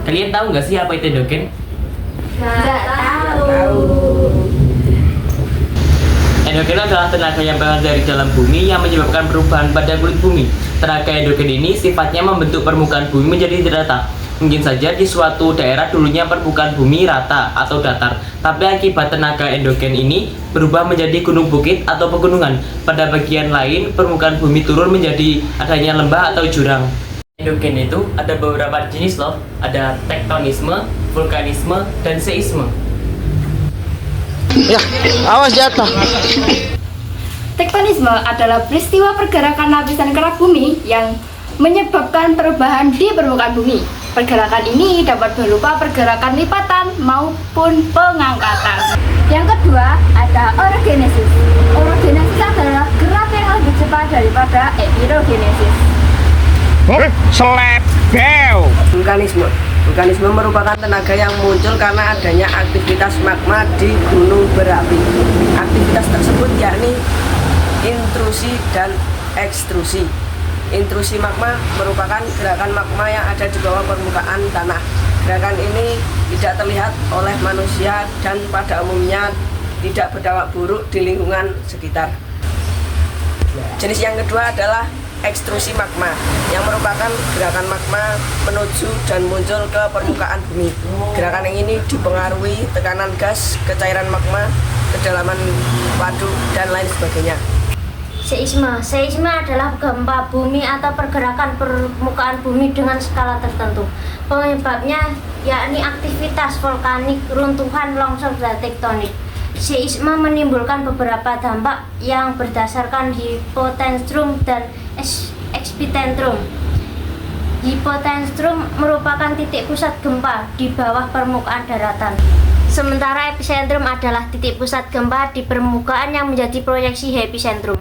Kalian tahu nggak sih apa itu endogen? Nggak tahu. Endogen adalah tenaga yang berasal dari dalam bumi yang menyebabkan perubahan pada kulit bumi. Tenaga endogen ini sifatnya membentuk permukaan bumi menjadi rata. Mungkin saja di suatu daerah dulunya permukaan bumi rata atau datar, tapi akibat tenaga endogen ini berubah menjadi gunung bukit atau pegunungan. Pada bagian lain, permukaan bumi turun menjadi adanya lembah atau jurang. Endogen itu ada beberapa jenis loh, ada tektonisme, vulkanisme, dan seisme. Ya, awas jatuh. Tektonisme adalah peristiwa pergerakan lapisan kerak bumi yang menyebabkan perubahan di permukaan bumi. Pergerakan ini dapat berupa pergerakan lipatan maupun pengangkatan. Yang kedua ada orogenesis. Orogenesis adalah gerak yang lebih cepat daripada epirogenesis. Selebel. Vulkanisme. Vulkanisme merupakan tenaga yang muncul karena adanya aktivitas magma di gunung berapi. Aktivitas tersebut yakni intrusi dan ekstrusi. Intrusi magma merupakan gerakan magma yang ada di bawah permukaan tanah. Gerakan ini tidak terlihat oleh manusia dan pada umumnya tidak berdampak buruk di lingkungan sekitar. Jenis yang kedua adalah ekstrusi magma, yang merupakan gerakan magma menuju dan muncul ke permukaan bumi. Gerakan yang ini dipengaruhi tekanan gas, kecairan magma, kedalaman waduk, dan lain sebagainya. Seisme adalah gempa bumi atau pergerakan permukaan bumi dengan skala tertentu. Penyebabnya yakni aktivitas volkanik, runtuhan, longsor, dan tektonik. Seisme menimbulkan beberapa dampak yang berdasarkan hipocentrum dan epicentrum. Hipocentrum merupakan titik pusat gempa di bawah permukaan daratan. Sementara epicentrum adalah titik pusat gempa di permukaan yang menjadi proyeksi epicentrum.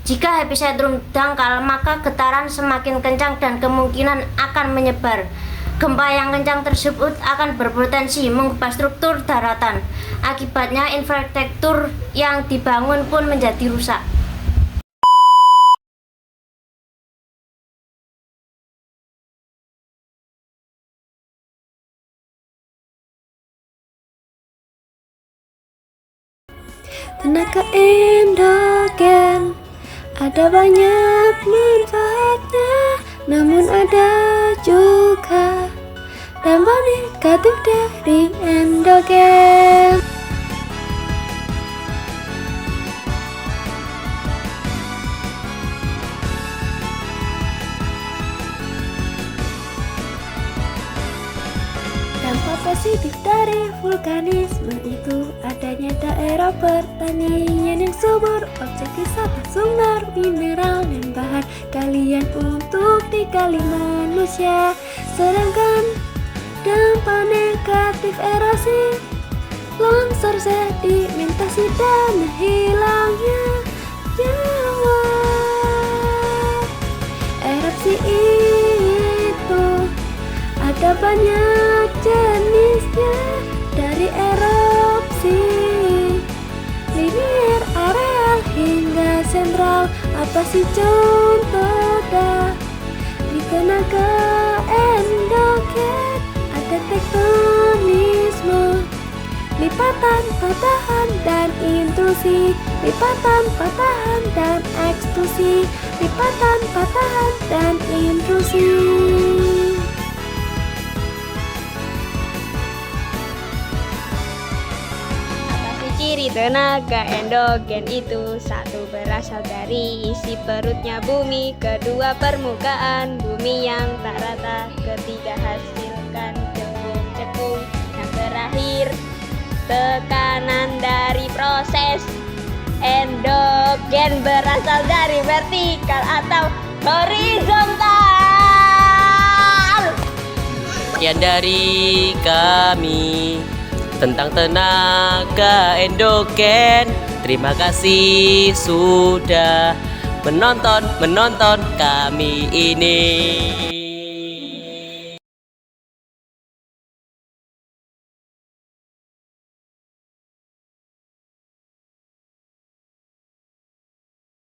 Jika epicentrum dangkal, maka getaran semakin kencang dan kemungkinan akan menyebar. Gempa yang kencang tersebut akan berpotensi mengubah struktur daratan. Akibatnya infrastruktur yang dibangun pun menjadi rusak. Tenaga endogen ada banyak manfaatnya, namun ada juga dampak negatif dari endogen. Dampak positif dari vulkanisme itu adanya daerah pertanian yang subur, objek wisata, sumber mineral dan bahan galian untuk digali manusia. Sedangkan dampak negatif erosi, longsor, sedimentasi, dan hilangnya nyawa. Erupsi itu ada banyak jenisnya, dari erupsi linier, areal, hingga sentral. Apa sih contoh di tenaga endogen? Ada tektonisme, lipatan, patahan, dan intrusi. Lipatan, patahan, dan ekstrusi. Lipatan, patahan, dan intrusi. Ciri tenaga endogen itu: satu, berasal dari isi perutnya bumi; kedua, permukaan bumi yang tak rata; ketiga, hasilkan cekung-cekung; yang terakhir, tekanan dari proses. Endogen berasal dari vertikal atau horizontal. Sekian dari kami. tentang tenaga endogen. Terima kasih sudah menonton kami ini.